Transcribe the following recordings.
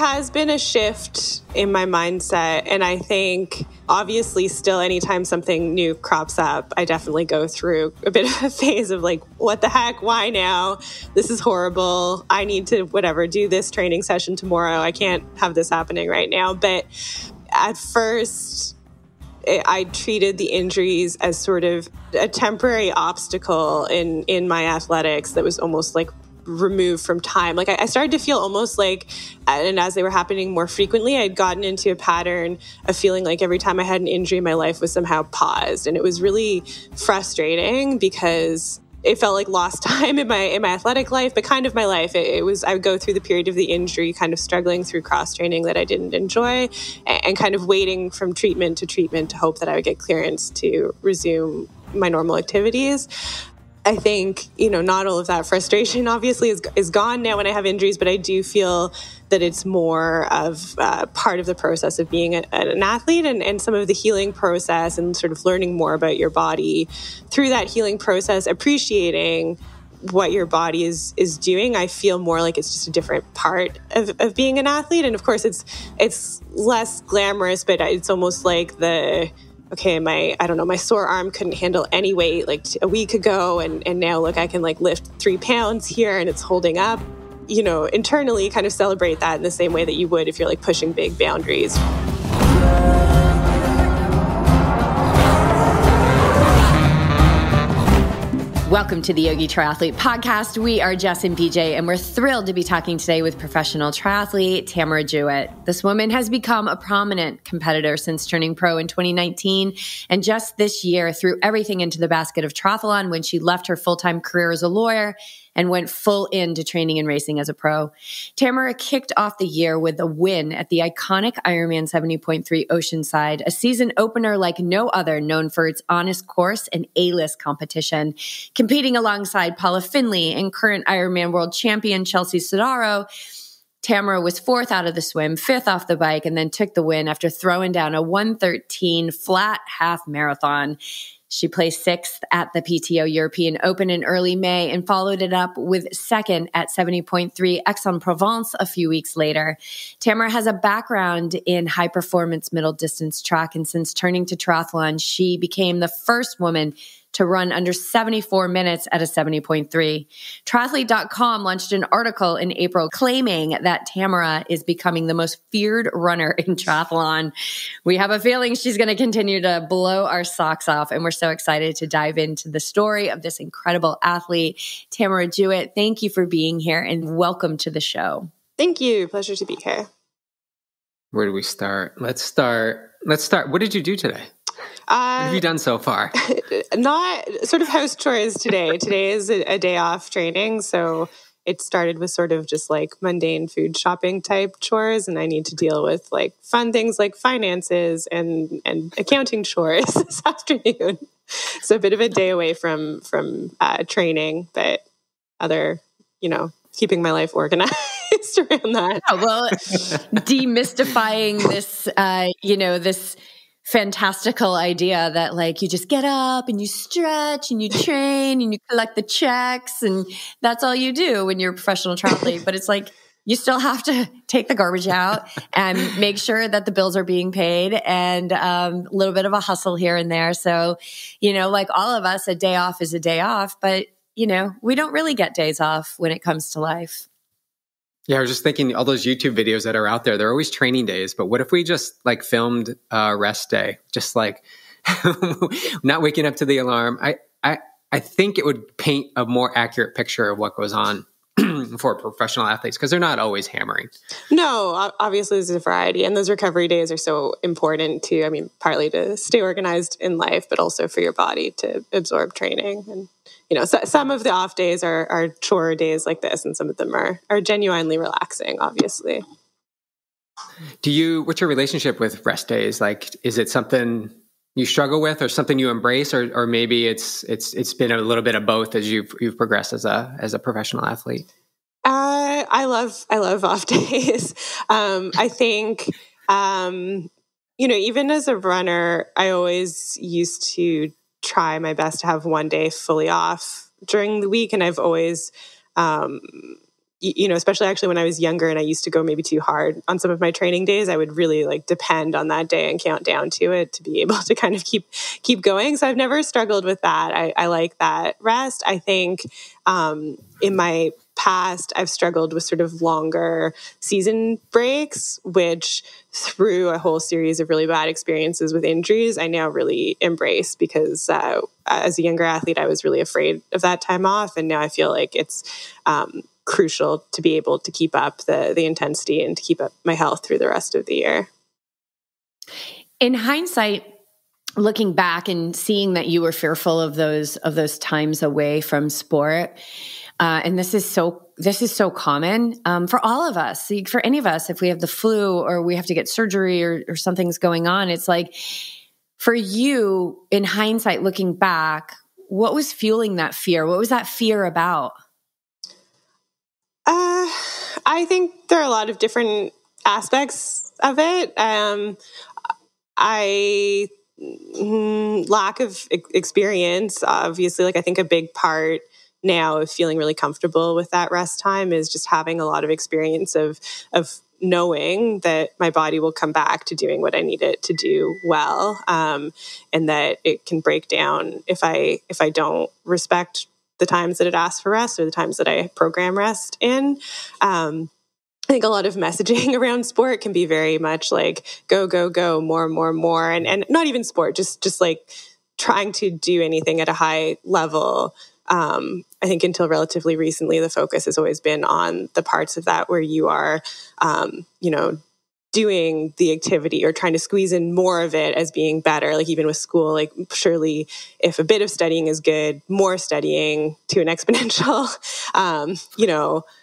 has been a shift in my mindset. And I think obviously still anytime something new crops up, I definitely go through a bit of a phase of like, what the heck? Why now? This is horrible. I need to do this training session tomorrow. I can't have this happening right now. But at first, I treated the injuries as sort of a temporary obstacle in my athletics that was almost like removed from time. Like I started to feel almost like, and as they were happening more frequently, I'd gotten into a pattern of feeling like every time I had an injury, my life was somehow paused. And it was really frustrating because it felt like lost time in my athletic life, but kind of my life. It was, I would go through the period of the injury, kind of struggling through cross training that I didn't enjoy and kind of waiting from treatment to hope that I would get clearance to resume my normal activities. I think, not all of that frustration obviously is gone now when I have injuries, but I do feel that it's more of part of the process of being an athlete and some of the healing process and sort of learning more about your body through that healing process, appreciating what your body is doing. I feel more like it's just a different part of being an athlete. And of course it's less glamorous, but it's almost like my sore arm couldn't handle any weight like a week ago. And now look, I can like lift 3 pounds here and it's holding up, internally kind of celebrate that in the same way that you would if you're like pushing big boundaries. Welcome to the Yogi Triathlete podcast. We are Jess and PJ, and we're thrilled to be talking today with professional triathlete Tamara Jewett. This woman has become a prominent competitor since turning pro in 2019, and just this year threw everything into the basket of triathlon when she left her full-time career as a lawyer and went full into training and racing as a pro. Tamara kicked off the year with a win at the iconic Ironman 70.3 Oceanside, a season opener like no other, known for its honest course and A-list competition. Competing alongside Paula Findlay and current Ironman world champion Chelsea Sodaro, Tamara was 4th out of the swim, 5th off the bike, and then took the win after throwing down a 1:13 flat half marathon. She placed 6th at the PTO European Open in early May and followed it up with 2nd at 70.3 ex-en-Provence a few weeks later. Tamara has a background in high-performance middle-distance track, and since turning to triathlon, she became the first woman to run under 74 minutes at a 70.3. Triathlete.com launched an article in April claiming that Tamara is becoming the most feared runner in triathlon. We have a feeling she's going to continue to blow our socks off, and we're so excited to dive into the story of this incredible athlete. Tamara Jewett, thank you for being here and welcome to the show. Thank you. Pleasure to be here. Where do we start? Let's start. What did you do today? What have you done so far? Not sort of house chores today. Today is a day off training. So it started with sort of just like mundane food shopping type chores. And I need to deal with like fun things like finances and accounting chores this afternoon. So a bit of a day away from training, but other, keeping my life organized around that. Yeah, well, demystifying this, this fantastical idea that like you just get up and you stretch and you train and you collect the checks and that's all you do when you're a professional triathlete. But it's like you still have to take the garbage out and make sure that the bills are being paid and a little bit of a hustle here and there. So, like all of us, a day off is a day off, but we don't really get days off when it comes to life. Yeah, I was just thinking all those YouTube videos that are out there, they're always training days, but what if we just like filmed a rest day? Just like not waking up to the alarm. I think it would paint a more accurate picture of what goes on for professional athletes because they're not always hammering. No, obviously there's a variety and those recovery days are so important too. I mean, partly to stay organized in life, but also for your body to absorb training. And some of the off days are chore days like this, and some of them are genuinely relaxing, obviously. What's your relationship with rest days? Like, is it something you struggle with or something you embrace, or maybe it's been a little bit of both as you've progressed as a professional athlete? I love off days. I think, even as a runner, I always used to try my best to have one day fully off during the week. And I've always, especially actually when I was younger and I used to go maybe too hard on some of my training days, I would really like depend on that day and count down to it to be able to kind of keep going. So I've never struggled with that. I like that rest. I think in my past, I've struggled with sort of longer season breaks, which through a whole series of really bad experiences with injuries, I now really embrace because as a younger athlete, I was really afraid of that time off. And now I feel like it's crucial to be able to keep up the intensity and to keep up my health through the rest of the year. In hindsight, looking back and seeing that you were fearful of those times away from sport, and this is so common for all of us, for any of us, if we have the flu or we have to get surgery or something's going on, it's like for you in hindsight, looking back, what was fueling that fear? What was that fear about? I think there are a lot of different aspects of it. Lack of experience, obviously, like I think a big part now of feeling really comfortable with that rest time is just having a lot of experience of knowing that my body will come back to doing what I need it to do well, and that it can break down if I don't respect the times that it asks for rest or the times that I program rest in. I think a lot of messaging around sport can be very much like go, go, go, more, and not even sport, just like trying to do anything at a high level. I think until relatively recently, the focus has always been on the parts of that where you are, doing the activity or trying to squeeze in more of it as being better. Like even with school, like surely if a bit of studying is good, more studying to an exponential,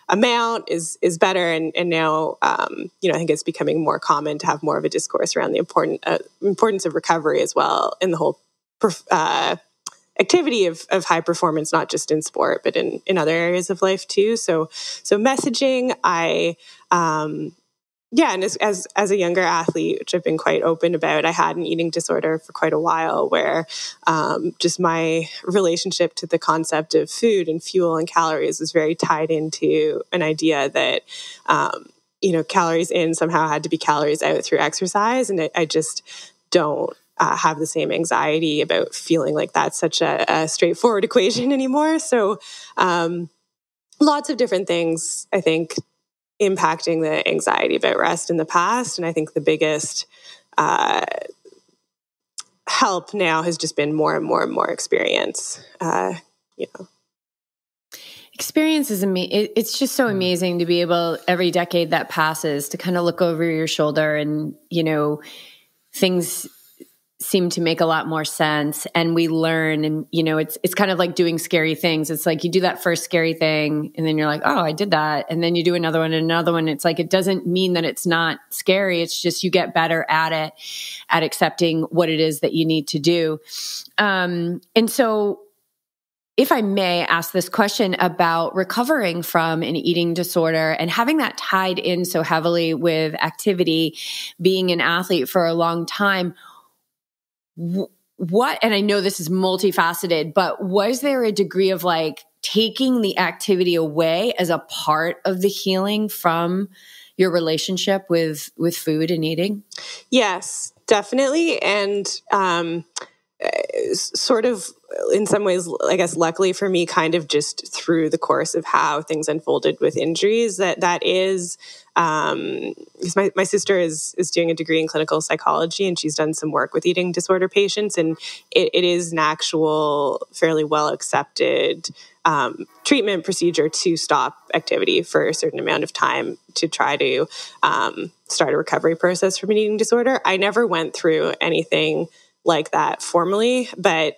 amount is better. And now, I think it's becoming more common to have more of a discourse around the importance of recovery as well in the whole activity of high performance, not just in sport, but in other areas of life too. So messaging, and as a younger athlete, which I've been quite open about, I had an eating disorder for quite a while where just my relationship to the concept of food and fuel and calories was very tied into an idea that, calories in somehow had to be calories out through exercise. And I just don't have the same anxiety about feeling like that's such a straightforward equation anymore. So lots of different things, I think, impacting the anxiety about rest in the past. And I think the biggest help now has just been more and more and more experience. Experience is amazing. It's just so amazing to be able every decade that passes to kind of look over your shoulder and, things seem to make a lot more sense and we learn and, it's kind of like doing scary things. It's like you do that first scary thing and then you're like, oh, I did that. And then you do another one and another one. It's like, it doesn't mean that it's not scary. It's just you get better at it, at accepting what it is that you need to do. And so if I may ask this question about recovering from an eating disorder and having that tied in so heavily with activity, being an athlete for a long time, and I know this is multifaceted, but was there a degree of like taking the activity away as a part of the healing from your relationship with food and eating? Yes, definitely. And sort of in some ways, I guess, luckily for me, kind of just through the course of how things unfolded with injuries, that is, because my sister is doing a degree in clinical psychology and she's done some work with eating disorder patients. And it is an actual fairly well accepted treatment procedure to stop activity for a certain amount of time to try to start a recovery process from an eating disorder. I never went through anything like that formally, but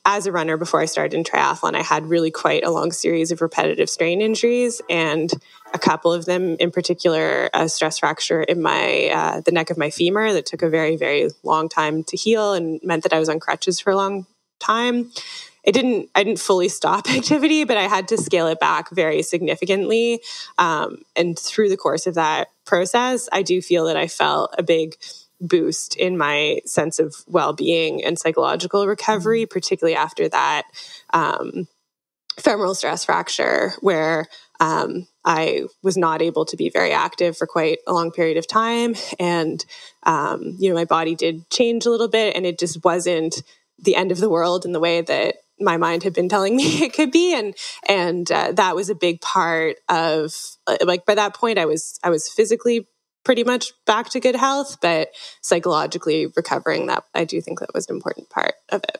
as a runner before I started in triathlon, I had really quite a long series of repetitive strain injuries, and a couple of them in particular, a stress fracture in my the neck of my femur that took a very, very long time to heal and meant that I was on crutches for a long time. I didn't fully stop activity, but I had to scale it back very significantly. And through the course of that process, I do feel that I felt a big boost in my sense of well-being and psychological recovery, particularly after that femoral stress fracture, where I was not able to be very active for quite a long period of time. And, my body did change a little bit, and it just wasn't the end of the world in the way that my mind had been telling me it could be. And that was a big part of, by that point, I was physically pretty much back to good health, but psychologically recovering, that I do think that was an important part of it.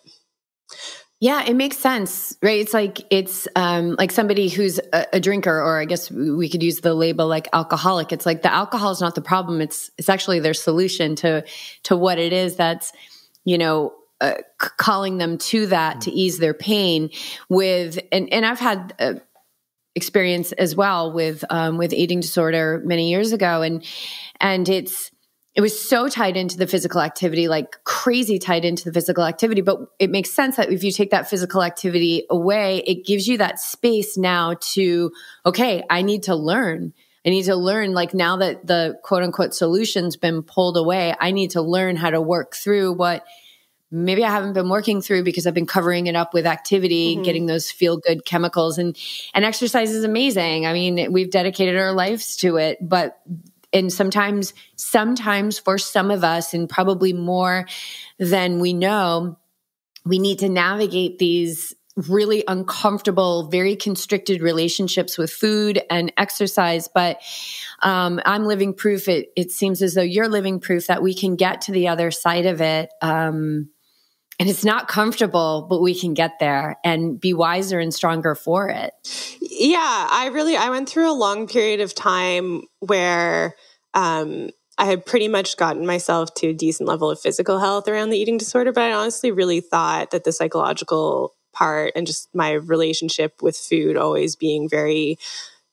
Yeah, it makes sense, right? It's like somebody who's a drinker, or I guess we could use the label like alcoholic. It's like the alcohol is not the problem. It's actually their solution to what it is that's, calling them to that to ease their pain and I've had experience as well with eating disorder many years ago. And it was so tied into the physical activity, like crazy tied into the physical activity. But it makes sense that if you take that physical activity away, it gives you that space now to, okay, I need to learn. Like now that the quote unquote solution's been pulled away, I need to learn how to work through what maybe I haven't been working through because I've been covering it up with activity, getting those feel good chemicals, and exercise is amazing. I mean, we've dedicated our lives to it, and sometimes for some of us, and probably more than we know, we need to navigate these really uncomfortable, very constricted relationships with food and exercise. But I'm living proof. It seems as though you're living proof that we can get to the other side of it. And it's not comfortable, but we can get there and be wiser and stronger for it. Yeah, I went through a long period of time where I had pretty much gotten myself to a decent level of physical health around the eating disorder, but I honestly really thought that the psychological part and just my relationship with food always being very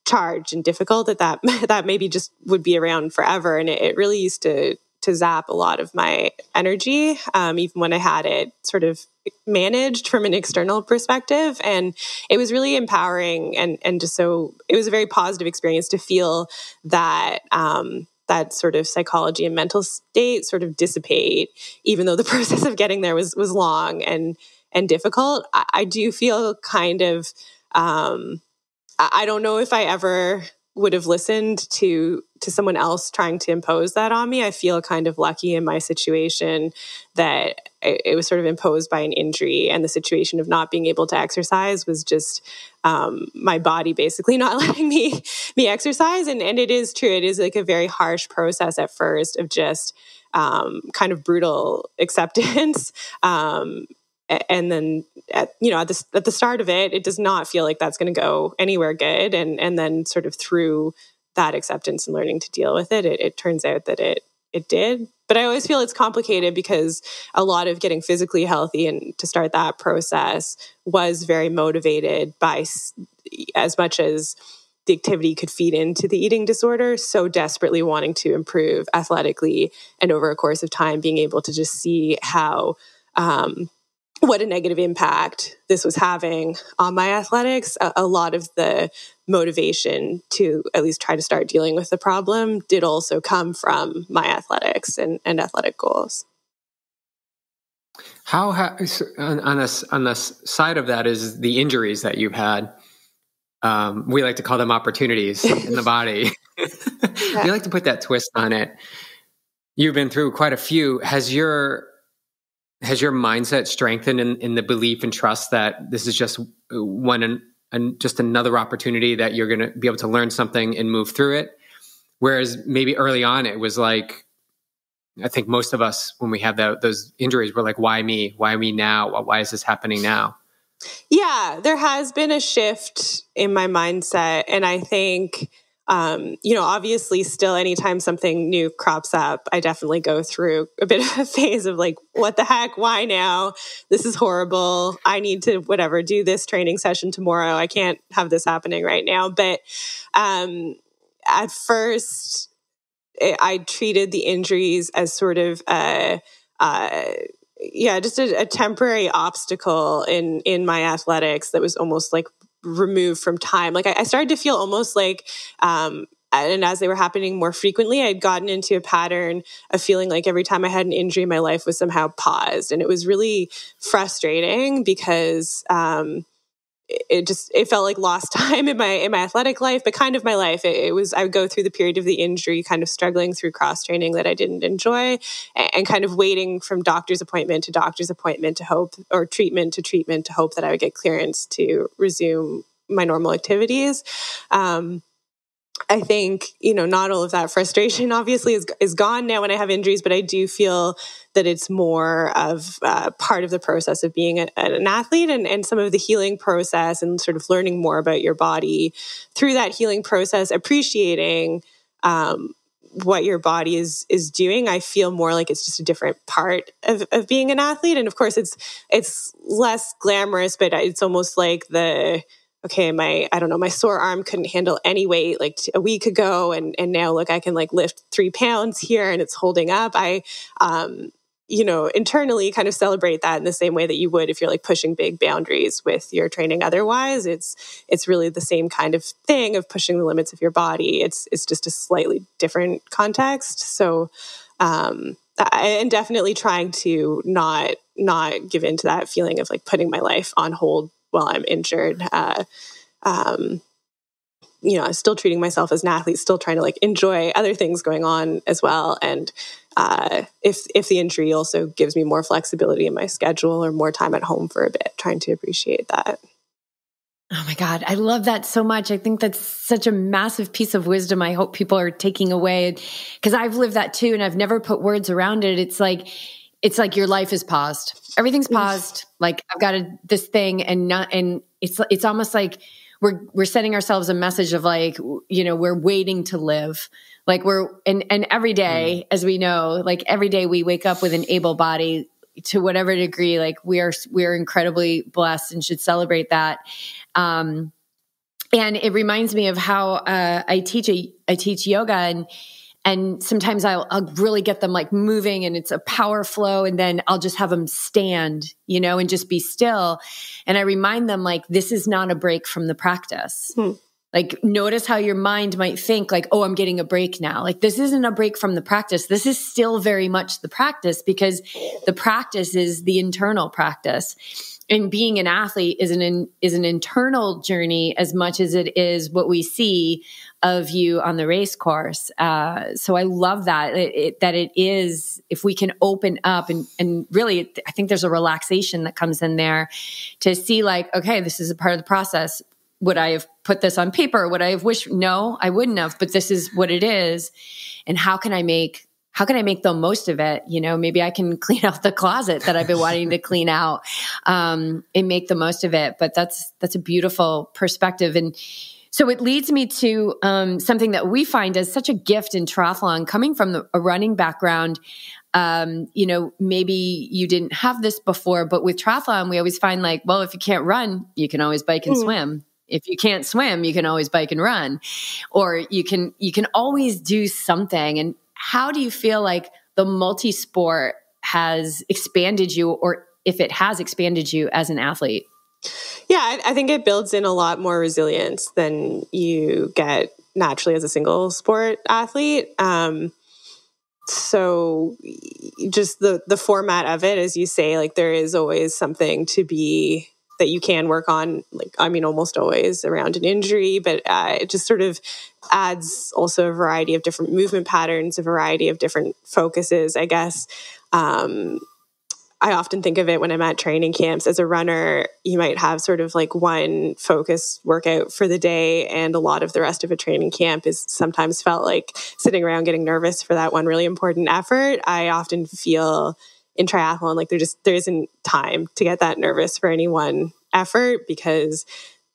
charged and difficult, that maybe just would be around forever. And it really used to zap a lot of my energy, even when I had it sort of managed from an external perspective. And it was really empowering and just so it was a very positive experience to feel that that sort of psychology and mental state sort of dissipate, even though the process of getting there was long and difficult. I do feel kind of I don't know if I ever would have listened to someone else trying to impose that on me. I feel kind of lucky in my situation that it was sort of imposed by an injury, and the situation of not being able to exercise was just my body basically not letting me exercise. And it is true. It is like a very harsh process at first of just kind of brutal acceptance. And then at the start of it, it does not feel like that's going to go anywhere good. And then sort of through that acceptance and learning to deal with it, it turns out that it did. But I always feel it's complicated because a lot of getting physically healthy and to start that process was very motivated by, as much as the activity could feed into the eating disorder, so desperately wanting to improve athletically, and over a course of time being able to just see how what a negative impact this was having on my athletics. A lot of the motivation to at least try to start dealing with the problem did also come from my athletics and athletic goals. How on the side of that is the injuries that you've had. We like to call them opportunities in the body. Yeah. We like to put that twist on it. You've been through quite a few. Has your mindset strengthened in the belief and trust that this is just one and just another opportunity that you're going to be able to learn something and move through it? Whereas maybe early on it was like, I think most of us, when we have those injuries, we're like, why me? Why me now? Why is this happening now? Yeah, there has been a shift in my mindset. And I think, obviously still anytime something new crops up, I definitely go through a bit of a phase of like, what the heck? Why now? This is horrible. I need to do this training session tomorrow. I can't have this happening right now. But at first, I treated the injuries as sort of just a temporary obstacle in my athletics that was almost like removed from time. Like I started to feel almost like, and as they were happening more frequently, I'd gotten into a pattern of feeling like every time I had an injury, my life was somehow paused. And it was really frustrating because it felt like lost time in my athletic life, but kind of my life. I would go through the period of the injury, kind of struggling through cross training that I didn't enjoy, and kind of waiting from doctor's appointment to doctor's appointment to hope, or treatment to treatment to hope that I would get clearance to resume my normal activities. I think, not all of that frustration obviously is gone now when I have injuries, but I do feel that it's more of part of the process of being an athlete, and some of the healing process and sort of learning more about your body through that healing process, appreciating what your body is doing. I feel more like it's just a different part of being an athlete. And of course it's less glamorous, but it's almost like my sore arm couldn't handle any weight like a week ago. And now look, I can like lift 3 pounds here and it's holding up. I, internally kind of celebrate that in the same way that you would if you're like pushing big boundaries with your training. Otherwise, it's really the same kind of thing of pushing the limits of your body. It's just a slightly different context. So, and definitely trying to not give into that feeling of like putting my life on hold while I'm injured. Still treating myself as an athlete, still trying to like enjoy other things going on as well. And if the injury also gives me more flexibility in my schedule or more time at home for a bit, trying to appreciate that. Oh my God. I love that so much. I think that's such a massive piece of wisdom I hope people are taking away, because I've lived that too. And I've never put words around it. It's like your life is paused. Everything's paused. Like I've got this thing and it's almost like we're sending ourselves a message of like, we're waiting to live. Like and every day, as we know, like every day we wake up with an able body to whatever degree, like we're incredibly blessed and should celebrate that. And it reminds me of how, I teach yoga, and sometimes I'll really get them like moving and it's a power flow. And then I'll just have them stand, and just be still. And I remind them like, this is not a break from the practice. Like notice how your mind might think like, oh, I'm getting a break now. Like this isn't a break from the practice. This is still very much the practice, because the practice is the internal practice. And being an athlete is an internal journey as much as it is what we see of you on the race course. So I love that it is, if we can open up and really, I think there's a relaxation that comes in there to see like, okay, this is a part of the process. Would I have put this on paper? Would I have wished? No, I wouldn't have, but this is what it is. And how can I make the most of it? Maybe I can clean out the closet that I've been wanting to clean out, and make the most of it. But that's a beautiful perspective. And so it leads me to something that we find as such a gift in triathlon, coming from a running background. Maybe you didn't have this before, but with triathlon, we always find like, well, if you can't run, you can always bike and swim. If you can't swim, you can always bike and run, or you can always do something. And how do you feel like the multi-sport has expanded you, or if it has expanded you as an athlete? Yeah, I think it builds in a lot more resilience than you get naturally as a single sport athlete. So just the format of it, as you say, like there is always something to be that you can work on, like, almost always around an injury, but it just sort of adds also a variety of different movement patterns, a variety of different focuses, I guess. I often think of it when I'm at training camps. As a runner, you might have sort of like one focus workout for the day, and a lot of the rest of a training camp is sometimes felt like sitting around getting nervous for that one really important effort. I often feel in triathlon like there isn't time to get that nervous for any one effort, because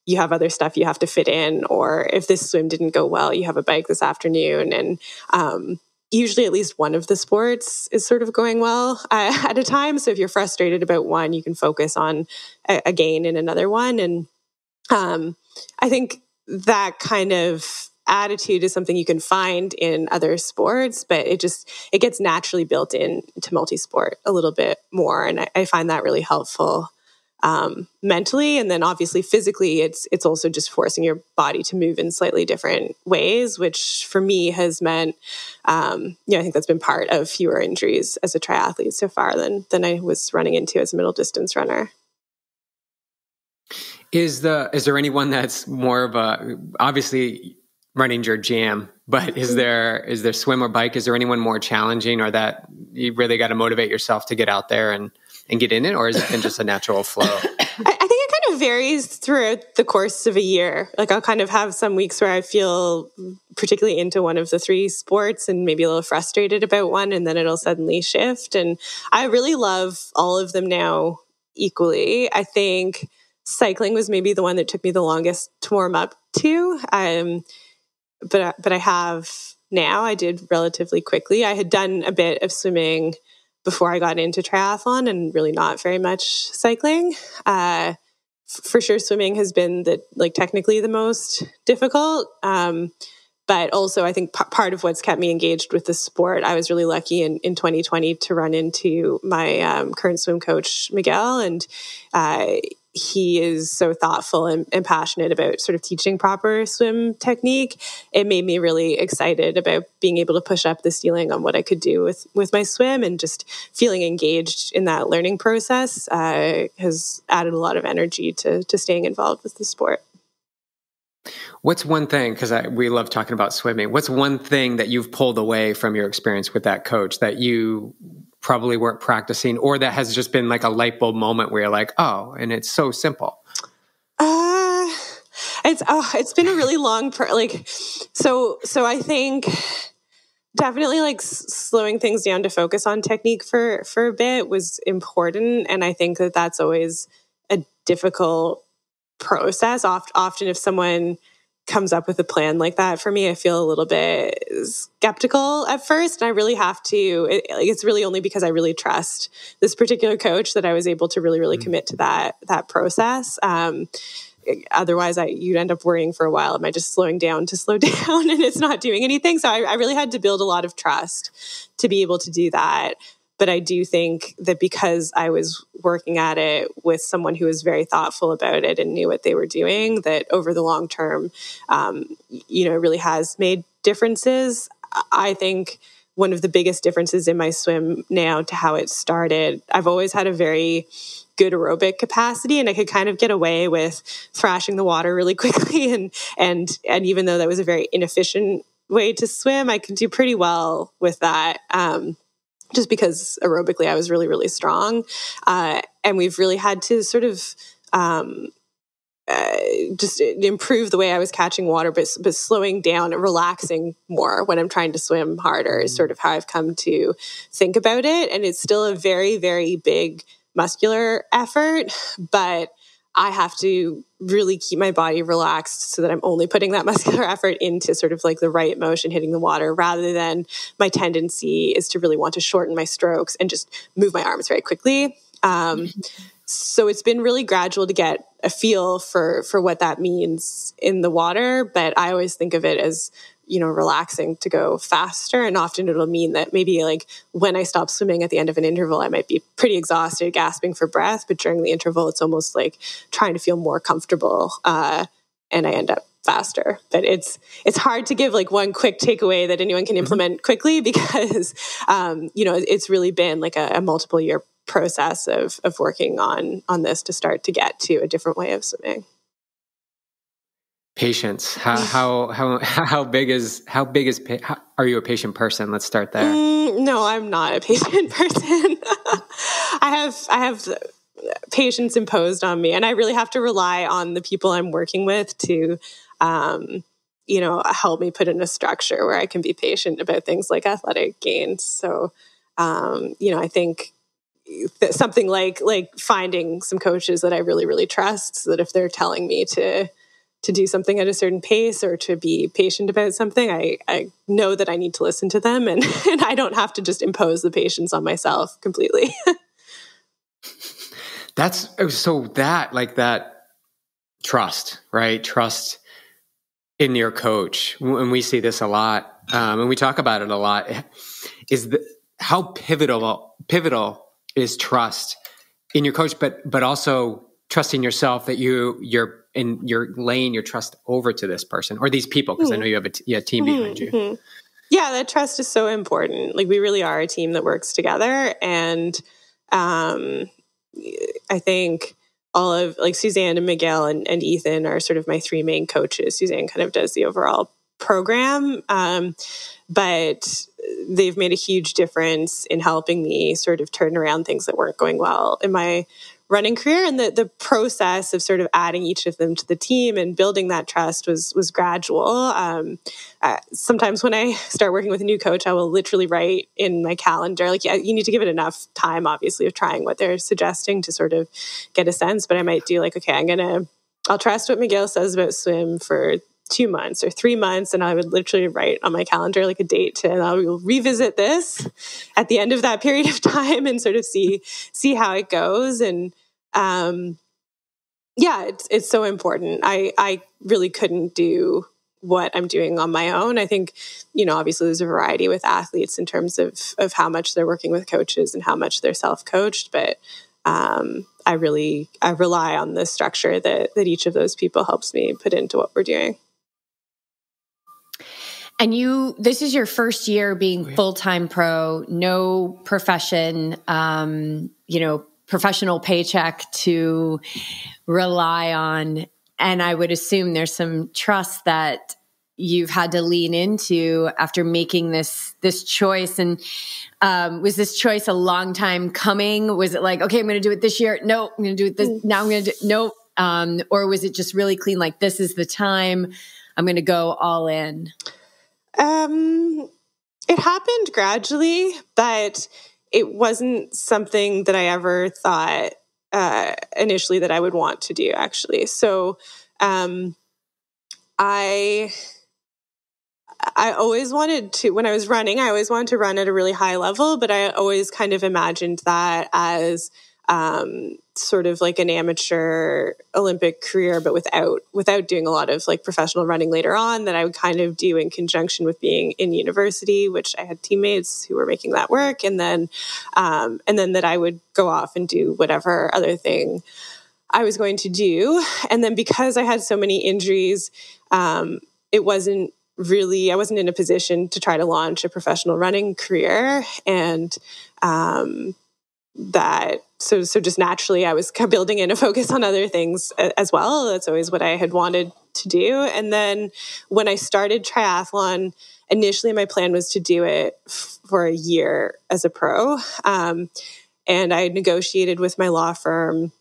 you have other stuff you have to fit in, or if this swim didn't go well, you have a bike this afternoon. And usually at least one of the sports is sort of going well at a time. So if you're frustrated about one, you can focus on a gain in another one. And I think that kind of attitude is something you can find in other sports, but it gets naturally built into multi-sport a little bit more. And I find that really helpful mentally. And then obviously physically, it's also just forcing your body to move in slightly different ways, which for me has meant, I think that's been part of fewer injuries as a triathlete so far than I was running into as a middle distance runner. Is there anyone that's more of a, obviously running's your jam, but is there swim or bike? Is there anyone more challenging, or that you really got to motivate yourself to get out there and get in it? Or is it just a natural flow? I think it kind of varies throughout the course of a year. Like I'll kind of have some weeks where I feel particularly into one of the three sports and maybe a little frustrated about one, and then it'll suddenly shift. And I really love all of them now equally. I think cycling was maybe the one that took me the longest to warm up to. But I have now. I did relatively quickly. I had done a bit of swimming before I got into triathlon, and really not very much cycling. For sure, swimming has been technically the most difficult. But also, I think part of what's kept me engaged with the sport, I was really lucky in 2020 to run into my current swim coach, Miguel, and he is so thoughtful and passionate about sort of teaching proper swim technique. It made me really excited about being able to push up the ceiling on what I could do with my swim, and just feeling engaged in that learning process has added a lot of energy to staying involved with the sport. What's one thing, because we love talking about swimming, what's one thing that you've pulled away from your experience with that coach that you probably weren't practicing, or that has just been like a light bulb moment where you're like, oh, and it's so simple? It's been a really long, so I think definitely slowing things down to focus on technique for a bit was important. And I think that's always a difficult process. Often if someone comes up with a plan like that for me, I feel a little bit skeptical at first. And I really have to, it's really only because I really trust this particular coach that I was able to really, really commit to that process. Otherwise, you'd end up worrying for a while. Am I just slowing down to slow down and it's not doing anything? So I really had to build a lot of trust to be able to do that. But I do think that because I was working at it with someone who was very thoughtful about it and knew what they were doing, that over the long term, it really has made differences. I think one of the biggest differences in my swim now to how it started, I've always had a very good aerobic capacity, and I could kind of get away with thrashing the water really quickly. And even though that was a very inefficient way to swim, I could do pretty well with that. Just because aerobically I was really, really strong. And we've really had to sort of just improve the way I was catching water, but slowing down and relaxing more when I'm trying to swim harder is sort of how I've come to think about it. And it's still a very, very big muscular effort, but I have to really keep my body relaxed so that I'm only putting that muscular effort into sort of like the right motion hitting the water, rather than my tendency is to really want to shorten my strokes and just move my arms very quickly. So it's been really gradual to get a feel for what that means in the water. But I always think of it as, relaxing to go faster. And often it'll mean that maybe like when I stop swimming at the end of an interval, I might be pretty exhausted, gasping for breath. But during the interval, it's almost like trying to feel more comfortable. And I end up faster. But it's hard to give like one quick takeaway that anyone can implement quickly, because, it's really been like a multiple year process of working on this to start to get to a different way of swimming. Patience. How big are you a patient person? Let's start there. No, I'm not a patient person. I have patience imposed on me, and I really have to rely on the people I'm working with to, help me put in a structure where I can be patient about things like athletic gains. So, I think something like finding some coaches that I really, really trust, so that if they're telling me to do something at a certain pace or to be patient about something, I know that I need to listen to them, and I don't have to just impose the patience on myself completely. That trust, right? Trust in your coach. And we see this a lot, and we talk about it a lot, is how pivotal is trust in your coach, but also trusting yourself that you're laying your trust over to this person or these people, because I know you have a team behind you. Mm-hmm. Yeah, that trust is so important. Like, we really are a team that works together. And I think all of like Suzanne and Miguel and Ethan are sort of my three main coaches. Suzanne kind of does the overall program. But they've made a huge difference in helping me sort of turn around things that weren't going well in my running career. And the process of sort of adding each of them to the team and building that trust was gradual. Sometimes when I start working with a new coach, I will literally write in my calendar, like, yeah, you need to give it enough time, obviously, of trying what they're suggesting to sort of get a sense. But I might do like, okay, I'll trust what Miguel says about swim for 2 months or 3 months. And I would literally write on my calendar like a date, and I will revisit this at the end of that period of time and sort of see how it goes. And it's so important. I really couldn't do what I'm doing on my own. I think, obviously there's a variety with athletes in terms of how much they're working with coaches and how much they're self-coached. But I rely on the structure that each of those people helps me put into what we're doing. And this is your first year being full-time pro, no profession, professional paycheck to rely on. And I would assume there's some trust that you've had to lean into after making this choice. And was this choice a long time coming? Was it like, okay, I'm going to do it this year? No, I'm going to do it this. Now I'm going to do no. Or was it just really clean? Like, this is the time I'm going to go all in. It happened gradually, but it wasn't something that I ever thought initially that I would want to do, actually. So I always wanted to, when I was running, I always wanted to run at a really high level, but I always kind of imagined that as sort of like an amateur Olympic career, but without doing a lot of like professional running later on, that I would kind of do in conjunction with being in university, which I had teammates who were making that work. And then that I would go off and do whatever other thing I was going to do. And then because I had so many injuries, I wasn't in a position to try to launch a professional running career. And, so just naturally I was building in a focus on other things as well. That's always what I had wanted to do. And then when I started triathlon, initially my plan was to do it for a year as a pro. And I negotiated with my law firm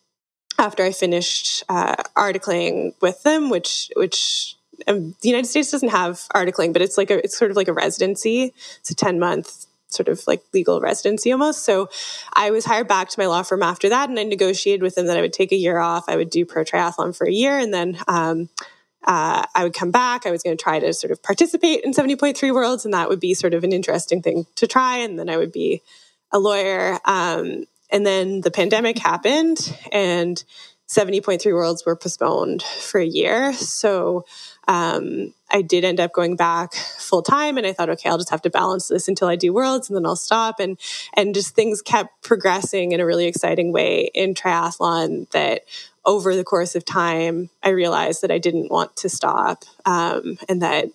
after I finished articling with them, which the United States doesn't have articling, but it's sort of like a residency. It's a 10-month sort of like legal residency almost. So I was hired back to my law firm after that, and I negotiated with them that I would take a year off. I would do pro triathlon for a year, and then I would come back. I was going to try to sort of participate in 70.3 Worlds, and that would be sort of an interesting thing to try. And then I would be a lawyer. And then the pandemic happened, and 70.3 Worlds were postponed for a year. So I did end up going back full time, and I thought, okay, I'll just have to balance this until I do Worlds, and then I'll stop. And just things kept progressing in a really exciting way in triathlon that over the course of time, I realized that I didn't want to stop, and that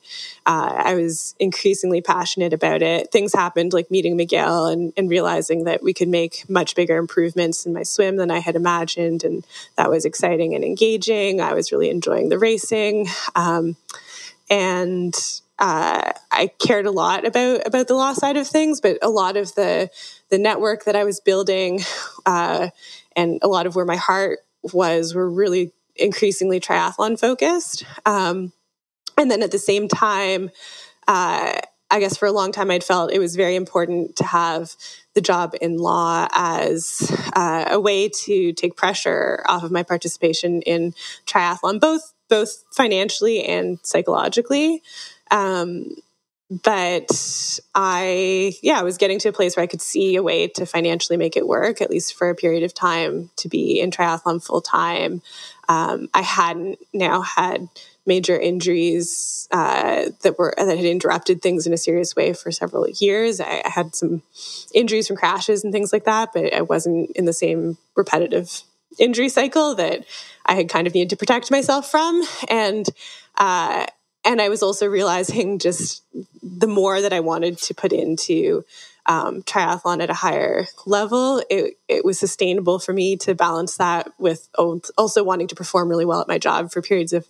I was increasingly passionate about it. Things happened like meeting Miguel and realizing that we could make much bigger improvements in my swim than I had imagined. And that was exciting and engaging. I was really enjoying the racing. And I cared a lot about the law side of things, but a lot of the network that I was building and a lot of where my heart were really increasingly triathlon focused. And then at the same time, I guess for a long time, I'd felt it was very important to have the job in law as a way to take pressure off of my participation in triathlon, both financially and psychologically. But I was getting to a place where I could see a way to financially make it work, at least for a period of time, to be in triathlon full time. I hadn't now had major injuries that had interrupted things in a serious way for several years. I had some injuries from crashes and things like that, but I wasn't in the same repetitive injury cycle that I had kind of needed to protect myself from. And I was also realizing just the more that I wanted to put into triathlon at a higher level, it was sustainable for me to balance that with also wanting to perform really well at my job for periods of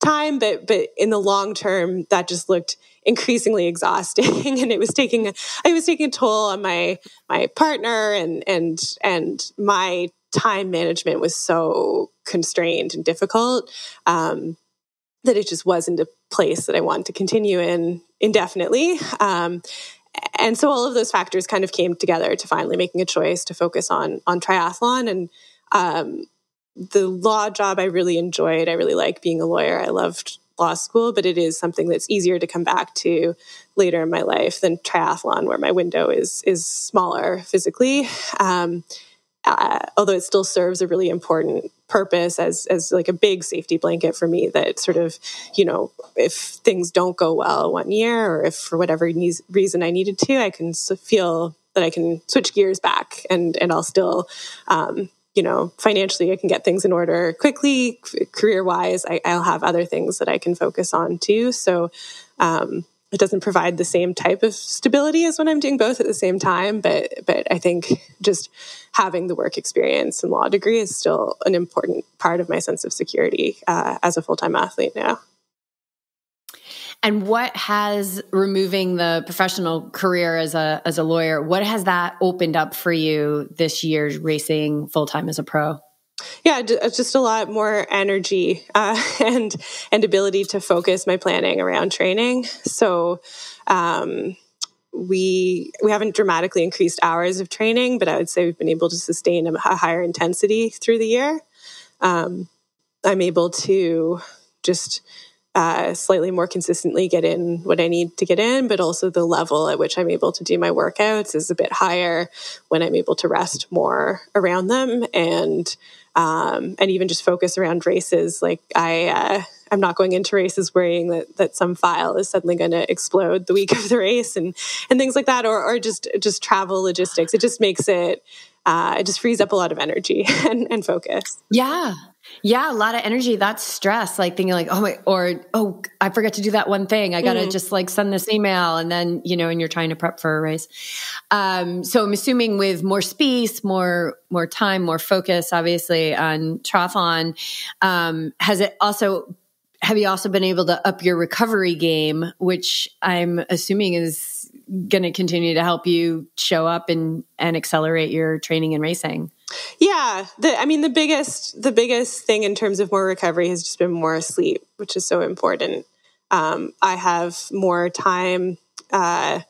time. But in the long term, that just looked increasingly exhausting, and it was taking a toll on my partner, and my time management was so constrained and difficult that it just wasn't a place that I wanted to continue in indefinitely. And so all of those factors kind of came together to finally making a choice to focus on triathlon. And the law job I really enjoyed. I really like being a lawyer. I loved law school, but it is something that's easier to come back to later in my life than triathlon, where my window is smaller physically. Although it still serves a really important purpose as like a big safety blanket for me, that sort of, if things don't go well one year, or if for whatever reason I needed to, I can feel that I can switch gears back, and I'll still, financially I can get things in order quickly. Career-wise, I'll have other things that I can focus on too. So it doesn't provide the same type of stability as when I'm doing both at the same time. But I think just having the work experience and law degree is still an important part of my sense of security as a full-time athlete now. And what has removing the professional career as a lawyer, what has that opened up for you this year, racing full-time as a pro? Yeah, just a lot more energy and ability to focus my planning around training. So we haven't dramatically increased hours of training, but I would say we've been able to sustain a higher intensity through the year. I'm able to just slightly more consistently get in what I need to get in, but also the level at which I'm able to do my workouts is a bit higher when I'm able to rest more around them, and even just focus around races. Like I'm not going into races worrying that some file is suddenly going to explode the week of the race and things like that, or just travel logistics. It just makes it just frees up a lot of energy and focus. Yeah, a lot of energy. That's stress. Like thinking like, oh, I forgot to do that one thing. I got to just like send this email, and then, and you're trying to prep for a race. So I'm assuming with more space, more time, more focus, obviously on triathlon, have you also been able to up your recovery game, which I'm assuming is going to continue to help you show up and accelerate your training and racing? Yeah. The biggest thing in terms of more recovery has just been more sleep, which is so important. I have more time to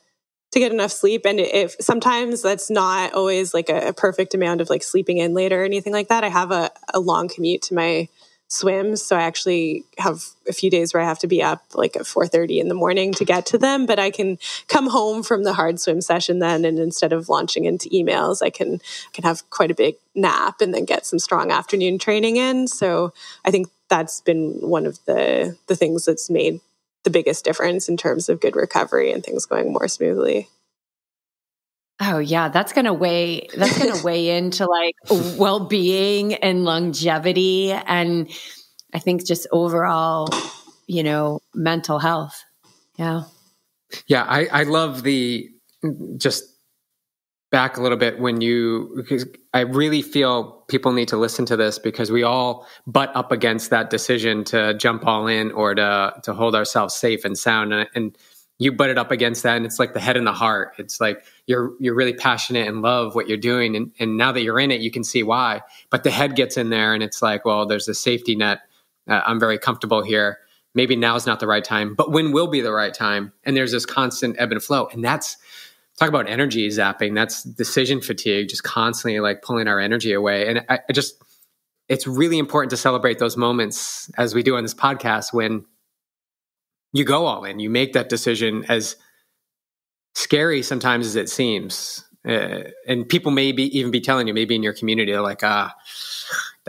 get enough sleep. And if sometimes that's not always like a perfect amount of like sleeping in later or anything like that. I have a long commute to my swims. So I actually have a few days where I have to be up like at 4:30 in the morning to get to them, but I can come home from the hard swim session then, and instead of launching into emails, I can have quite a big nap and then get some strong afternoon training in. So I think that's been one of the things that's made the biggest difference in terms of good recovery and things going more smoothly. Oh yeah, that's going to weigh into like well-being and longevity, and I think just overall, mental health. Yeah. Yeah, I love just back a little bit because I really feel people need to listen to this, because we all butt up against that decision to jump all in or to hold ourselves safe and sound, and you butted up against that, and it's like the head and the heart. It's like you're really passionate and love what you're doing, and now that you're in it, you can see why. But the head gets in there, and it's like, well, there's a safety net. I'm very comfortable here. Maybe now's not the right time, but when will be the right time? And there's this constant ebb and flow, and that's talk about energy zapping. That's decision fatigue, just constantly like pulling our energy away. And it's really important to celebrate those moments, as we do on this podcast, when you go all in, you make that decision, as scary sometimes as it seems. And people may even be telling you, maybe in your community, they're like, that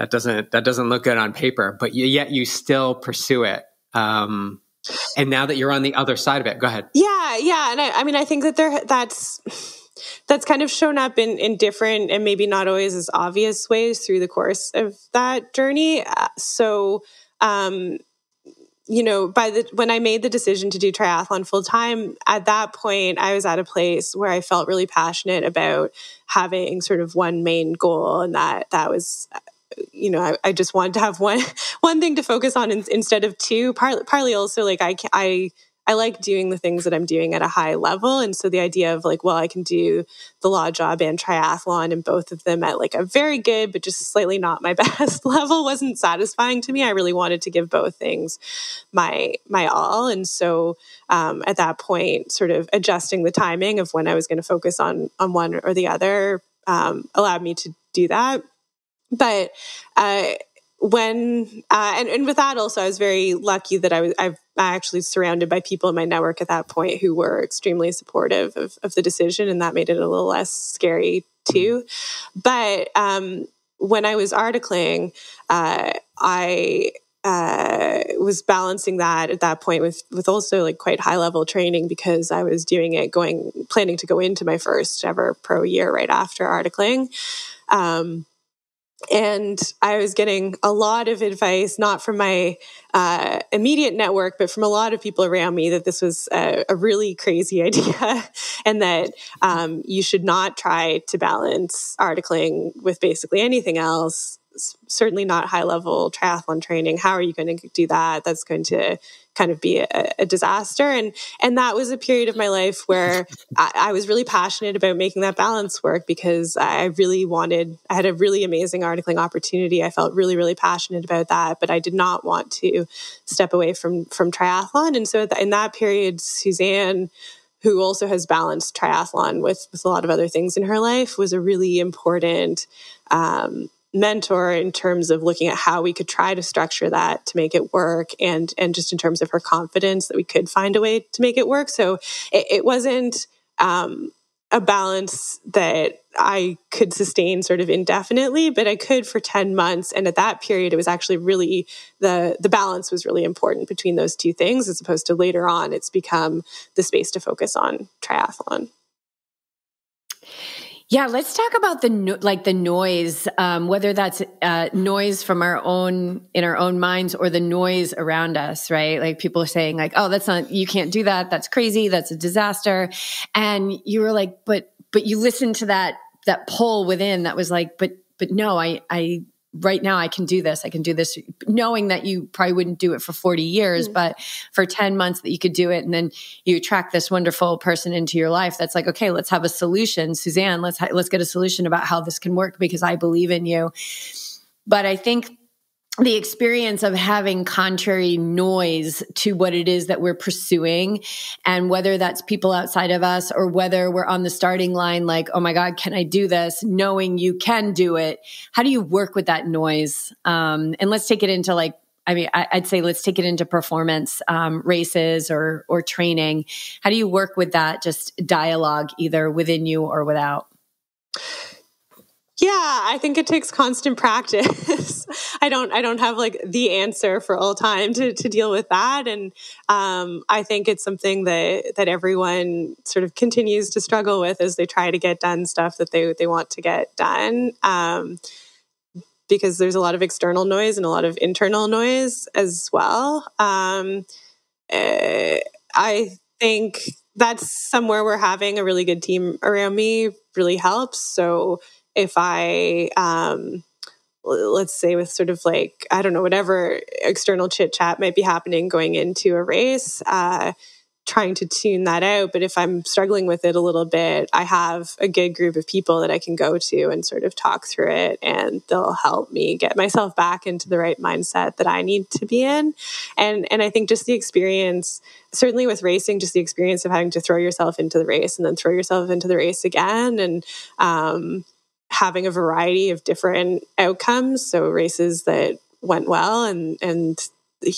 doesn't look good on paper, but yet you still pursue it. And now that you're on the other side of it, go ahead. Yeah. And I think that that's kind of shown up in different and maybe not always as obvious ways through the course of that journey. when I made the decision to do triathlon full time, at that point, I was at a place where I felt really passionate about having sort of one main goal. And that was, I just wanted to have one thing to focus on instead of two. Partly also like I like doing the things that I'm doing at a high level. And so the idea of like, well, I can do the law job and triathlon and both of them at like a very good, but just slightly not my best level wasn't satisfying to me. I really wanted to give both things my all. And so at that point, sort of adjusting the timing of when I was going to focus on one or the other allowed me to do that. But when and with that also, I was very lucky that I'm actually surrounded by people in my network at that point who were extremely supportive of the decision, and that made it a little less scary too. But when I was articling, I was balancing that at that point with also like quite high level training, because I was doing it planning to go into my first ever pro year right after articling. And I was getting a lot of advice, not from my immediate network, but from a lot of people around me, that this was a really crazy idea and that you should not try to balance articling with basically anything else, certainly not high-level triathlon training. How are you going to do that? That's going to kind of be a disaster. And that was a period of my life where I was really passionate about making that balance work, because I had a really amazing articling opportunity. I felt really, really passionate about that, but I did not want to step away from triathlon. And so in that period, Suzanne, who also has balanced triathlon with a lot of other things in her life, was a really important mentor in terms of looking at how we could try to structure that to make it work, and just in terms of her confidence that we could find a way to make it work. So it wasn't a balance that I could sustain sort of indefinitely, but I could for 10 months. And at that period, it was actually really, the balance was really important between those two things, as opposed to later on, it's become the space to focus on triathlon. Yeah, let's talk about the noise, whether that's noise from in our own minds, or the noise around us, right? Like people are saying like, "Oh, you can't do that. That's crazy. That's a disaster." And you were like, "But you listened to that pull within that was like, but no, I right now I can do this. I can do this," knowing that you probably wouldn't do it for 40 years, but for 10 months that you could do it. And then you attract this wonderful person into your life that's like, okay, let's have a solution. Suzanne, let's get a solution about how this can work, because I believe in you. But I think the experience of having contrary noise to what it is that we're pursuing, and whether that's people outside of us or whether we're on the starting line, like, oh my God, can I do this? Knowing you can do it. How do you work with that noise? And let's take it into I'd say let's take it into performance races or training. How do you work with that just dialogue, either within you or without? Yeah, I think it takes constant practice. I don't have like the answer for all time to deal with that. And I think it's something that everyone sort of continues to struggle with as they try to get done stuff that they want to get done. Because there's a lot of external noise and a lot of internal noise as well. I think that's somewhere where having a really good team around me really helps. So if I, let's say with sort of like, I don't know, whatever external chit chat might be happening going into a race, trying to tune that out. But if I'm struggling with it a little bit, I have a good group of people that I can go to and sort of talk through it, and they'll help me get myself back into the right mindset that I need to be in. And I think just the experience, certainly with racing, just the experience of having to throw yourself into the race and then throw yourself into the race again, and having a variety of different outcomes. So races that went well and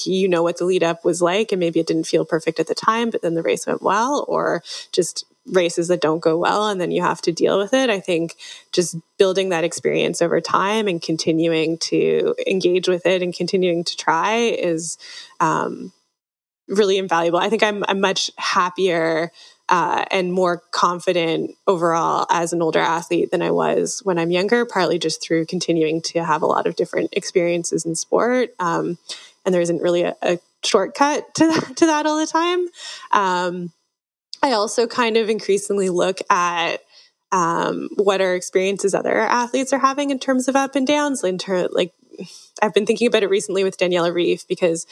you know what the lead up was like, and maybe it didn't feel perfect at the time, but then the race went well, or just races that don't go well and then you have to deal with it. I think just building that experience over time and continuing to engage with it and continuing to try is really invaluable. I think I'm much happier and more confident overall as an older athlete than I was when I'm younger, partly just through continuing to have a lot of different experiences in sport. And there isn't really a shortcut to that all the time. I also kind of increasingly look at what are experiences other athletes are having in terms of up and downs. Like I've been thinking about it recently with Daniela Ryf, because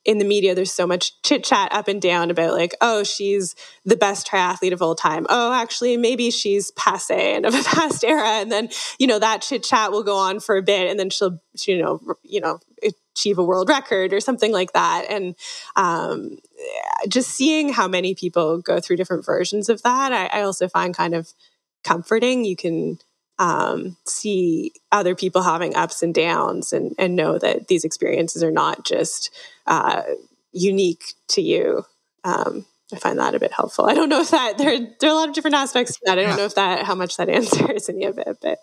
in the media, there's so much chit chat up and down about like, oh, she's the best triathlete of all time. Oh, actually, maybe she's passé and of a past era. And then, that chit chat will go on for a bit, and then she'll achieve a world record or something like that. And just seeing how many people go through different versions of that, I also find kind of comforting. You can see other people having ups and downs, and know that these experiences are not just unique to you. I find that a bit helpful. I don't know if that there are a lot of different aspects to that. I don't know if how much that answers any of it, but.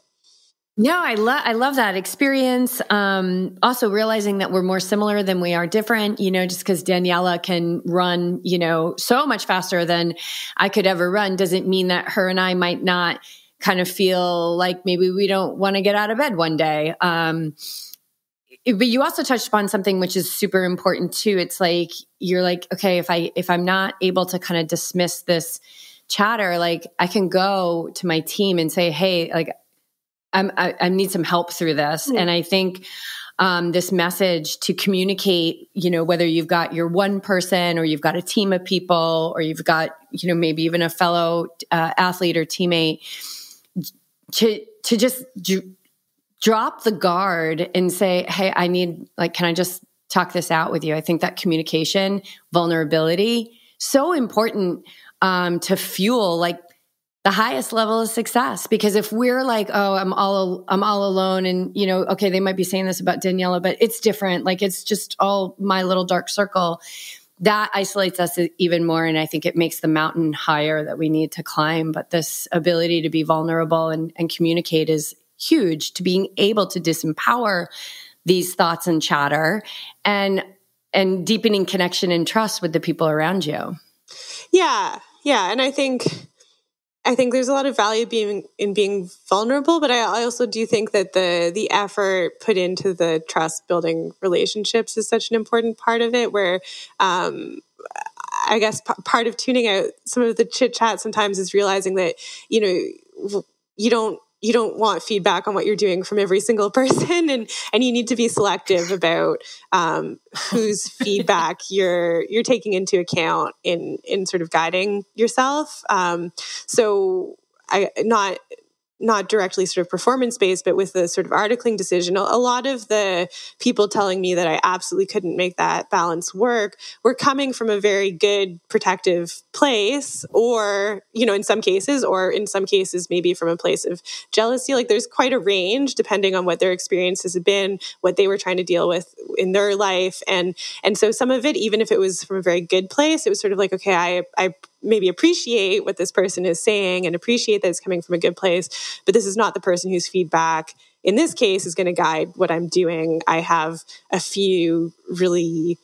No, I love that experience. Also realizing that we're more similar than we are different, just because Daniela can run, so much faster than I could ever run doesn't mean that her and I might not kind of feel like maybe we don't want to get out of bed one day. But you also touched upon something which is super important too. It's like, you're like, okay, if I'm not able to kind of dismiss this chatter, like I can go to my team and say, hey, like I need some help through this. Mm-hmm. And I think this message to communicate, whether you've got your one person or you've got a team of people, or you've got, maybe even a fellow athlete or teammate, to just drop the guard and say, hey, can I just talk this out with you? I think that communication, vulnerability, so important to fuel like the highest level of success. Because if we're like, oh, I'm all alone, and okay, they might be saying this about Daniela, but it's different. Like it's just all my little dark circle. That isolates us even more, and I think it makes the mountain higher that we need to climb. But this ability to be vulnerable and communicate is huge to being able to disempower these thoughts and chatter, and deepening connection and trust with the people around you. Yeah. And I think there's a lot of value in being vulnerable, but I also do think that the effort put into the trust building relationships is such an important part of it, where I guess part of tuning out some of the chit chat sometimes is realizing that, you don't want feedback on what you're doing from every single person, and you need to be selective about whose feedback you're taking into account in sort of guiding yourself. So not directly sort of performance-based, but with the sort of articling decision, a lot of the people telling me that I absolutely couldn't make that balance work were coming from a very good protective place, or, in some cases, maybe from a place of jealousy. Like there's quite a range depending on what their experiences have been, what they were trying to deal with in their life. And so some of it, even if it was from a very good place, it was sort of like, okay, I maybe appreciate what this person is saying and appreciate that it's coming from a good place, but this is not the person whose feedback in this case is going to guide what I'm doing. I have a few really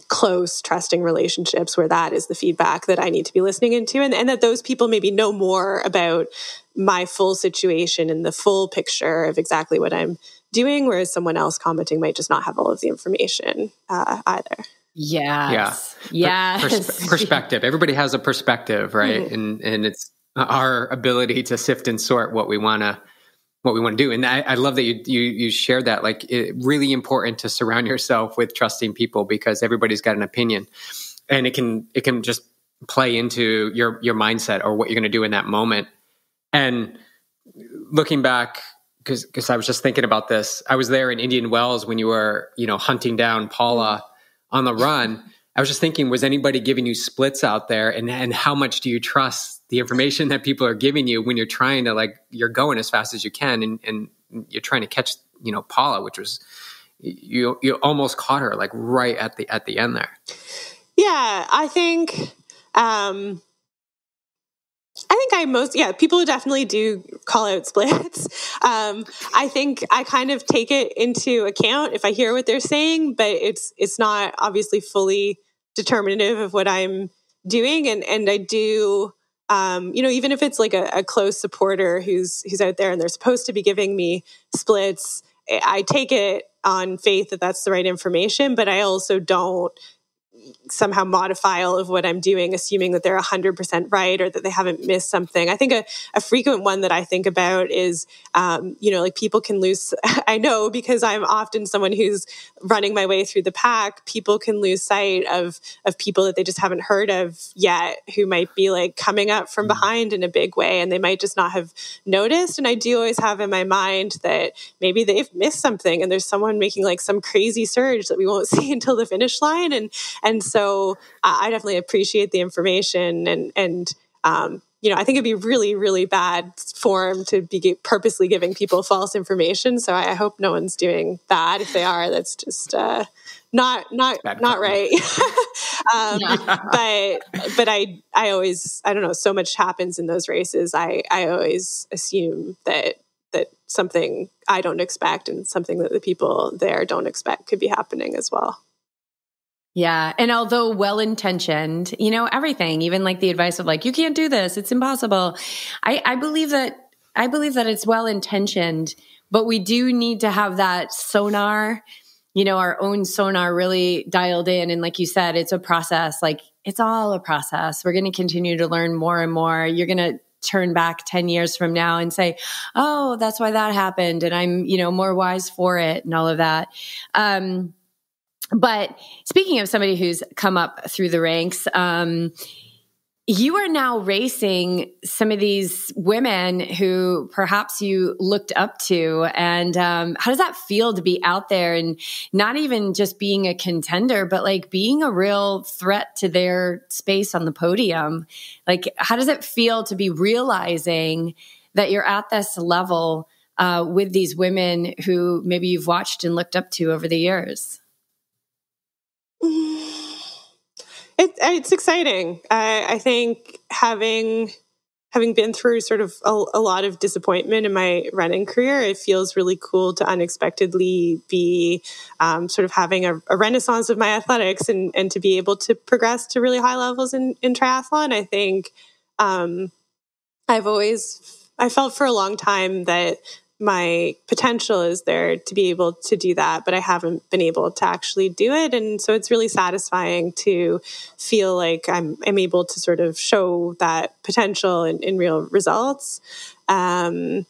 close, trusting relationships where that is the feedback that I need to be listening into, and that those people maybe know more about my full situation and the full picture of exactly what I'm doing, whereas someone else commenting might just not have all of the information either. Yes. Yeah. Perspective. Everybody has a perspective, right? Mm-hmm. And it's our ability to sift and sort what we want to do. And I love that you shared that. Like, it's really important to surround yourself with trusting people, because everybody's got an opinion, and it can just play into your mindset or what you're going to do in that moment. And looking back, because I was just thinking about this, I was there in Indian Wells when you were, hunting down Paula on the run. I was just thinking, was anybody giving you splits out there? And how much do you trust the information that people are giving you when you're trying to, you're going as fast as you can, and you're trying to catch, Paula, which was, you almost caught her right at the end there. Yeah, I think people definitely do call out splits. I think I kind of take it into account if I hear what they're saying, but it's not obviously fully determinative of what I'm doing. And I do, even if it's like a close supporter who's out there and they're supposed to be giving me splits, I take it on faith that that's the right information, but I also don't somehow modify all of what I'm doing, assuming that they're 100% right or that they haven't missed something. I think a frequent one that I think about is, like people can lose, I know because I'm often someone who's running my way through the pack, people can lose sight of people that they just haven't heard of yet, who might be like coming up from behind in a big way, and they might just not have noticed. And I do always have in my mind that maybe they've missed something and there's someone making like some crazy surge that we won't see until the finish line. And so I definitely appreciate the information, and I think it'd be really, really bad form to be purposely giving people false information. So I hope no one's doing that. If they are, that's just not right. But I always, I don't know, so much happens in those races. I always assume that something I don't expect and something that the people there don't expect could be happening as well. Yeah. And although well-intentioned, everything, even like the advice of like, you can't do this, it's impossible. I believe that it's well-intentioned, but we do need to have that sonar, our own sonar really dialed in. And like you said, it's a process. Like it's all a process. We're going to continue to learn more and more. You're going to turn back 10 years from now and say, oh, that's why that happened. And I'm, more wise for it and all of that. But speaking of somebody who's come up through the ranks, you are now racing some of these women who perhaps you looked up to. And how does that feel to be out there and not even just being a contender, but like being a real threat to their space on the podium? Like, how does it feel to be realizing that you're at this level with these women who maybe you've watched and looked up to over the years? It's exciting. I think having been through sort of a lot of disappointment in my running career, it feels really cool to unexpectedly be sort of having a renaissance of my athletics and to be able to progress to really high levels in triathlon. I think I felt for a long time that my potential is there to be able to do that, but I haven't been able to actually do it. And so it's really satisfying to feel like I'm able to sort of show that potential in real results. And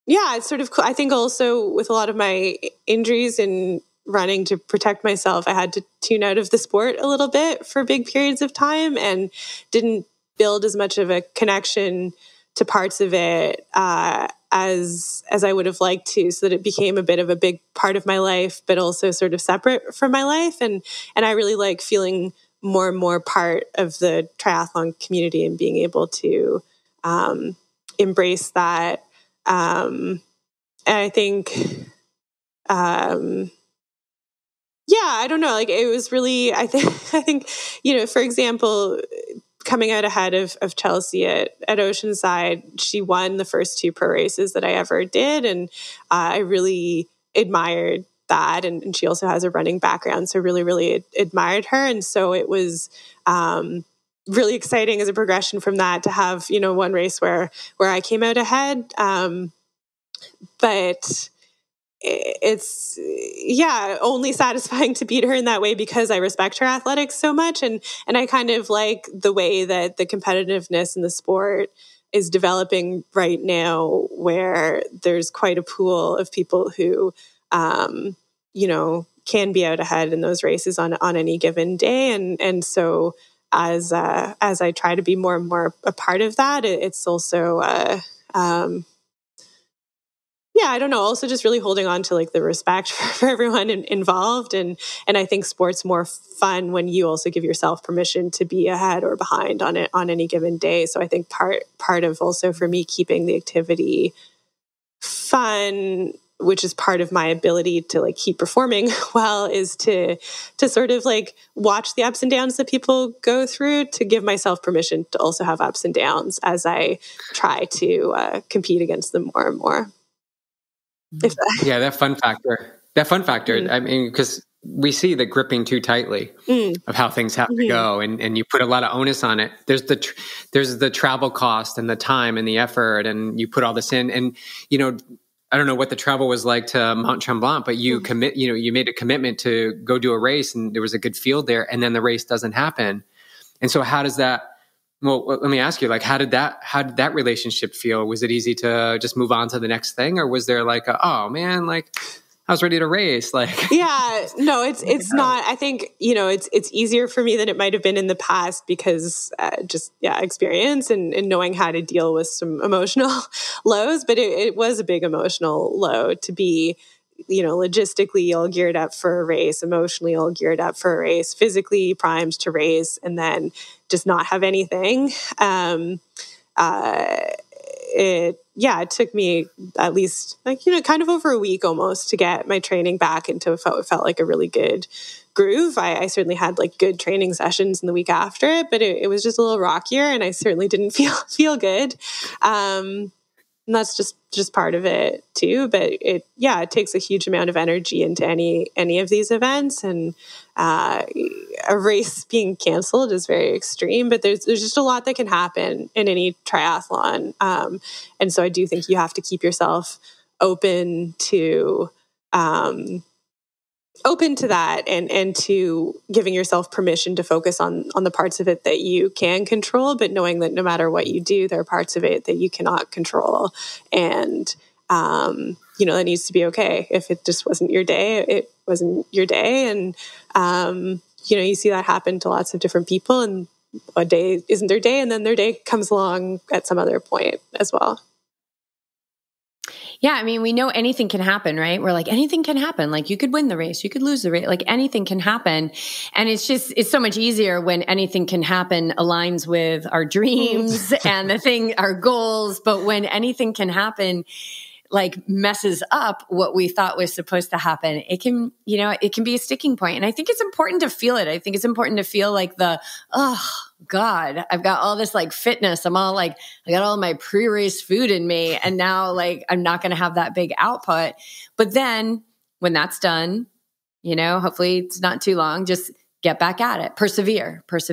yeah, it's sort of cool. I think also with a lot of my injuries and running to protect myself, I had to tune out of the sport a little bit for big periods of time and didn't build as much of a connection to parts of it as I would have liked to, so that it became a bit of a big part of my life, but also sort of separate from my life. And I really like feeling more and more part of the triathlon community and being able to embrace that. And I think, I don't know, like it was really, I think, for example, coming out ahead of Chelsea at Oceanside, she won the first 2 pro races that I ever did. And I really admired that. And she also has a running background, so really, really admired her. And so it was really exciting as a progression from that to have, one race where I came out ahead. But it's only satisfying to beat her in that way because I respect her athletics so much, and I kind of like the way that the competitiveness in the sport is developing right now, where there's quite a pool of people who can be out ahead in those races on any given day, and so as I try to be more and more a part of that, it's also I don't know, also just really holding on to like the respect for everyone involved. And I think sport's more fun when you also give yourself permission to be ahead or behind on it on any given day. So I think part of also for me keeping the activity fun, which is part of my ability to like keep performing well, is to sort of like watch the ups and downs that people go through, to give myself permission to also have ups and downs as I try to compete against them more and more. Yeah, that fun factor. I mean, because we see the gripping too tightly of how things have to go, and you put a lot of onus on it. There's the travel cost and the time and the effort, and you put all this in. And I don't know what the travel was like to Mont Tremblant, but you you made a commitment to go do a race, and there was a good field there, and then the race doesn't happen. And so how does that, well, let me ask you, like, how did that relationship feel? Was it easy to just move on to the next thing? Or was there like, oh man, like I was ready to race? Like, yeah, no, it's not. I think, it's easier for me than it might've been in the past because experience and knowing how to deal with some emotional lows, but it was a big emotional low to be, logistically all geared up for a race, emotionally all geared up for a race, physically primed to race, and then just not have anything. It took me at least kind of over a week almost to get my training back into what felt like a really good groove. I certainly had like good training sessions in the week after it, but it was just a little rockier, and I certainly didn't feel good. And that's just part of it too. But it takes a huge amount of energy into any of these events, and a race being canceled is very extreme. But there's just a lot that can happen in any triathlon, and so I do think you have to keep yourself open to that and to giving yourself permission to focus on the parts of it that you can control, but knowing that no matter what you do, there are parts of it that you cannot control. And, that needs to be okay. If it just wasn't your day, it wasn't your day. And, you see that happen to lots of different people, and a day isn't their day, and then their day comes along at some other point as well. Yeah, I mean, we know anything can happen, right? We're like, anything can happen. Like, you could win the race, you could lose the race, like anything can happen. And it's so much easier when anything can happen aligns with our dreams and our goals. But when anything can happen, like messes up what we thought was supposed to happen, it can be a sticking point. And I think it's important to feel it. I think it's important to feel like oh God, I've got all this like fitness. I'm all like, I got all my pre-race food in me. And now like, I'm not going to have that big output. But then when that's done, hopefully it's not too long, just get back at it. Persevere. But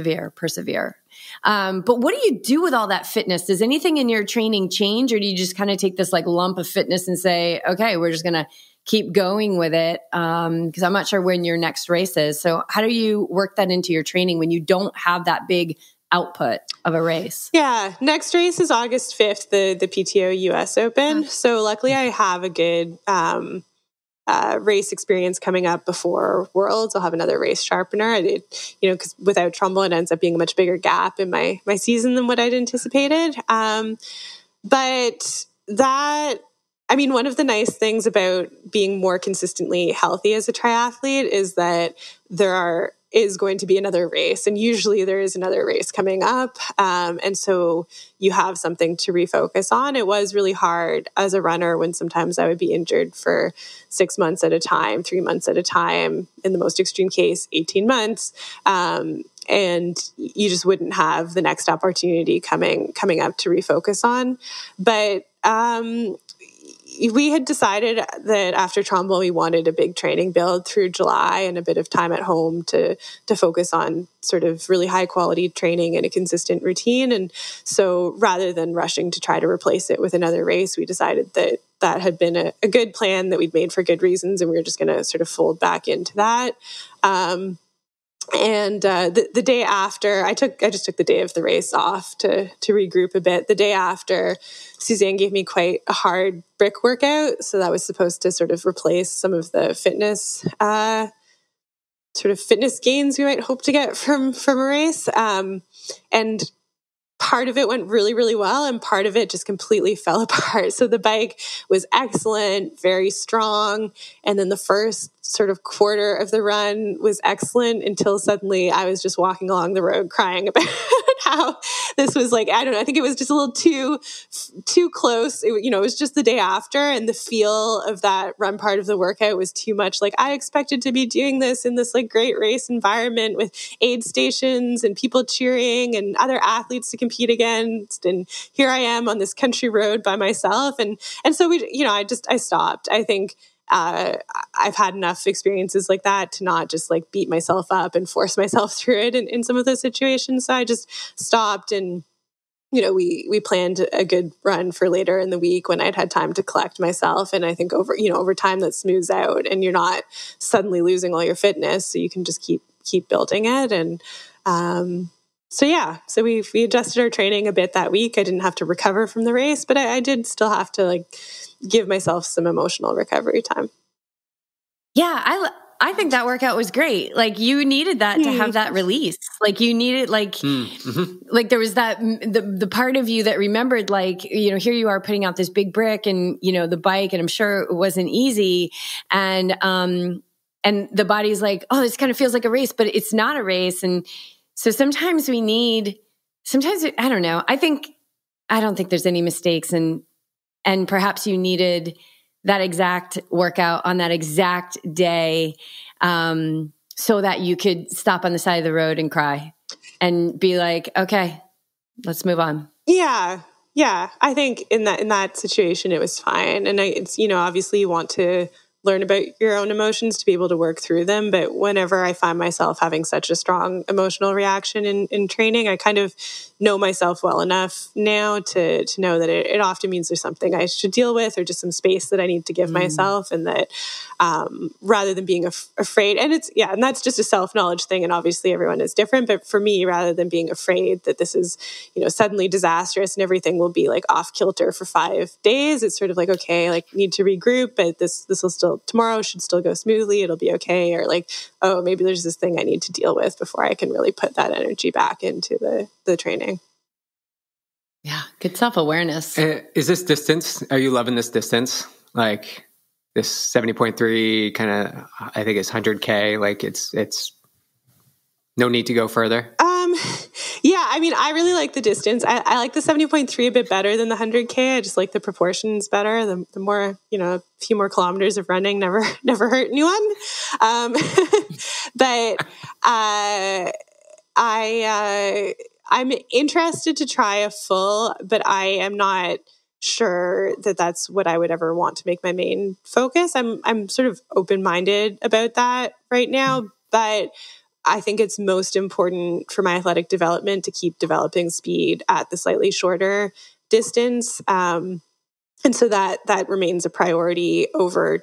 what do you do with all that fitness? Does anything in your training change, or do you just kind of take this like lump of fitness and say, okay, we're just going to keep going with it? Because I'm not sure when your next race is. So how do you work that into your training when you don't have that big output of a race? Yeah. Next race is August 5th, the PTO US Open. So luckily I have a good, race experience coming up before Worlds. I'll have another race sharpener. Because without Trumbull, it ends up being a much bigger gap in my season than what I'd anticipated. But that, one of the nice things about being more consistently healthy as a triathlete is that there is going to be another race, and usually there is another race coming up. And so you have something to refocus on. It was really hard as a runner when sometimes I would be injured for 6 months at a time, 3 months at a time, in the most extreme case, 18 months. And you just wouldn't have the next opportunity coming up to refocus on. But, we had decided that after Trumbull, we wanted a big training build through July and a bit of time at home to focus on sort of really high quality training and a consistent routine. And so rather than rushing to try to replace it with another race, we decided that had been a good plan that we'd made for good reasons, and we were just going to sort of fold back into that. And the day after, I just took the day of the race off to regroup a bit. The day after, Suzanne gave me quite a hard brick workout. So that was supposed to sort of replace some of the fitness gains we might hope to get from a race. And part of it went really, really well, and part of it just completely fell apart. So the bike was excellent, very strong. And then the first sort of quarter of the run was excellent until suddenly I was just walking along the road crying about how this was like, I don't know, I think it was just a little too close. It was just the day after, and the feel of that run part of the workout was too much. Like, I expected to be doing this in this like great race environment with aid stations and people cheering and other athletes to compete against. And here I am on this country road by myself. And so I stopped. I think, I've had enough experiences like that to not just like beat myself up and force myself through it in some of those situations. So I just stopped and we planned a good run for later in the week when I'd had time to collect myself. And I think over time that smooths out and you're not suddenly losing all your fitness. So you can just keep building it. And, so we adjusted our training a bit that week. I didn't have to recover from the race, but I did still have to give myself some emotional recovery time. Yeah. I think that workout was great. You needed that to have that release. You needed there was that, the part of you that remembered, here you are putting out this big brick and, the bike, and I'm sure it wasn't easy. And the body's like, oh, this kind of feels like a race, but it's not a race. And so sometimes I don't know. I don't think there's any mistakes, and perhaps you needed that exact workout on that exact day, so that you could stop on the side of the road and cry and be like, okay, let's move on. Yeah. I think in that situation, it was fine. And it's, obviously you want to learn about your own emotions to be able to work through them. But whenever I find myself having such a strong emotional reaction in training, I kind of know myself well enough now to know that it often means there's something I should deal with, or just some space that I need to give myself. And that rather than being afraid, and and that's just a self-knowledge thing. And obviously everyone is different. But for me, rather than being afraid that this is, suddenly disastrous and everything will be off kilter for 5 days, it's sort of okay, need to regroup, but this will still, tomorrow should still go smoothly. It'll be okay. Or oh, maybe there's this thing I need to deal with before I can really put that energy back into the training. Yeah. Good self-awareness. Is this distance, are you loving this distance? This 70.3 kind of, I think it's 100K. It's no need to go further. Yeah, I really like the distance. I like the 70.3 a bit better than the 100K. I just like the proportions better. The more, a few more kilometers of running never hurt anyone. But I'm interested to try a full, but I am not sure that that's what I would ever want to make my main focus. I'm sort of open-minded about that right now, but I think it's most important for my athletic development to keep developing speed at the slightly shorter distance. And so that remains a priority over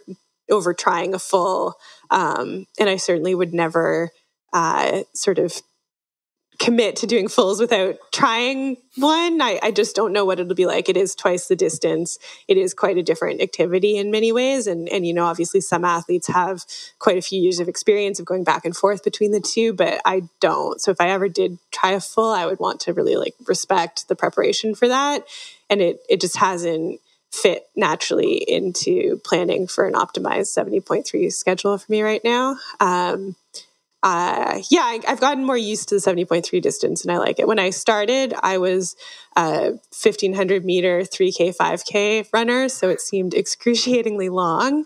trying a full. And I certainly would never sort of commit to doing fulls without trying one. I just don't know what it'll be like. It is twice the distance. It is quite a different activity in many ways. And obviously some athletes have quite a few years of experience of going back and forth between the two, but I don't. So if I ever did try a full, I would want to really respect the preparation for that. And it just hasn't fit naturally into planning for an optimized 70.3 schedule for me right now. I've gotten more used to the 70.3 distance and I like it. When I started, I was a 1,500 meter, 3K, 5K runner. So it seemed excruciatingly long.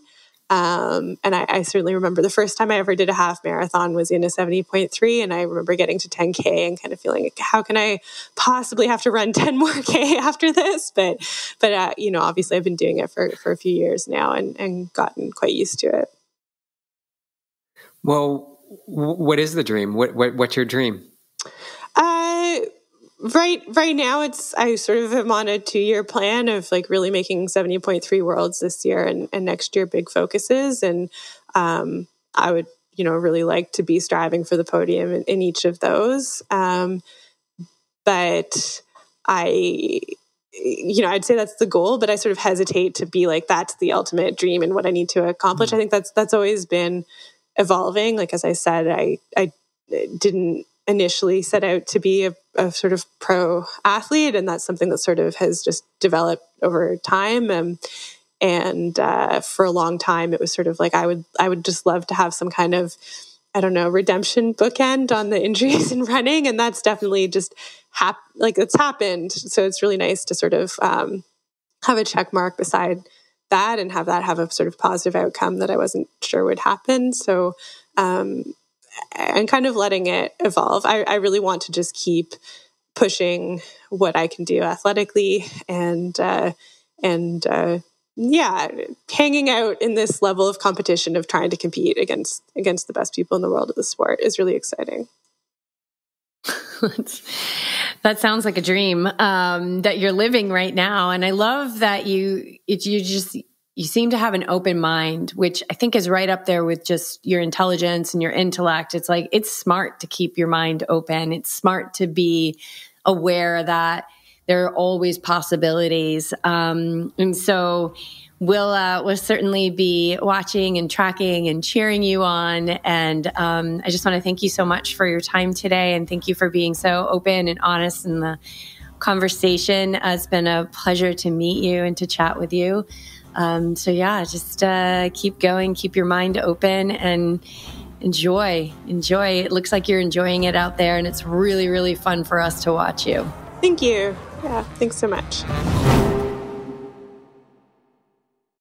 And I certainly remember the first time I ever did a half marathon was in a 70.3. And I remember getting to 10K and kind of feeling how can I possibly have to run 10 more K after this? But obviously I've been doing it for a few years now and gotten quite used to it. Well, what is the dream? What's your dream? Right now I sort of am on a 2-year plan of really making 70.3 worlds this year and next year big focuses. And, I would, really like to be striving for the podium in each of those. But I'd say that's the goal, but I sort of hesitate to be that's the ultimate dream and what I need to accomplish. I think that's always been evolving. As I said, I didn't initially set out to be a sort of pro athlete, and that's something that sort of has just developed over time. And for a long time, it was sort of I would just love to have some kind of, redemption bookend on the injuries in running, and that's definitely just it's happened. So it's really nice to sort of have a check mark beside that and have that have a sort of positive outcome that I wasn't sure would happen. So, and kind of letting it evolve. I really want to just keep pushing what I can do athletically and hanging out in this level of competition of trying to compete against the best people in the world of the sport is really exciting. That sounds like a dream that you're living right now. And I love that you seem to have an open mind, which I think is right up there with just your intelligence and your intellect. It's like, it's smart to keep your mind open. It's smart to be aware that there are always possibilities. And so we'll certainly be watching and tracking and cheering you on. And I just want to thank you so much for your time today. And thank you for being so open and honest in the conversation. It's been a pleasure to meet you and to chat with you. So yeah, just keep going, keep your mind open, and enjoy. It looks like you're enjoying it out there, and it's really, really fun for us to watch you. Thank you. Yeah, thanks so much.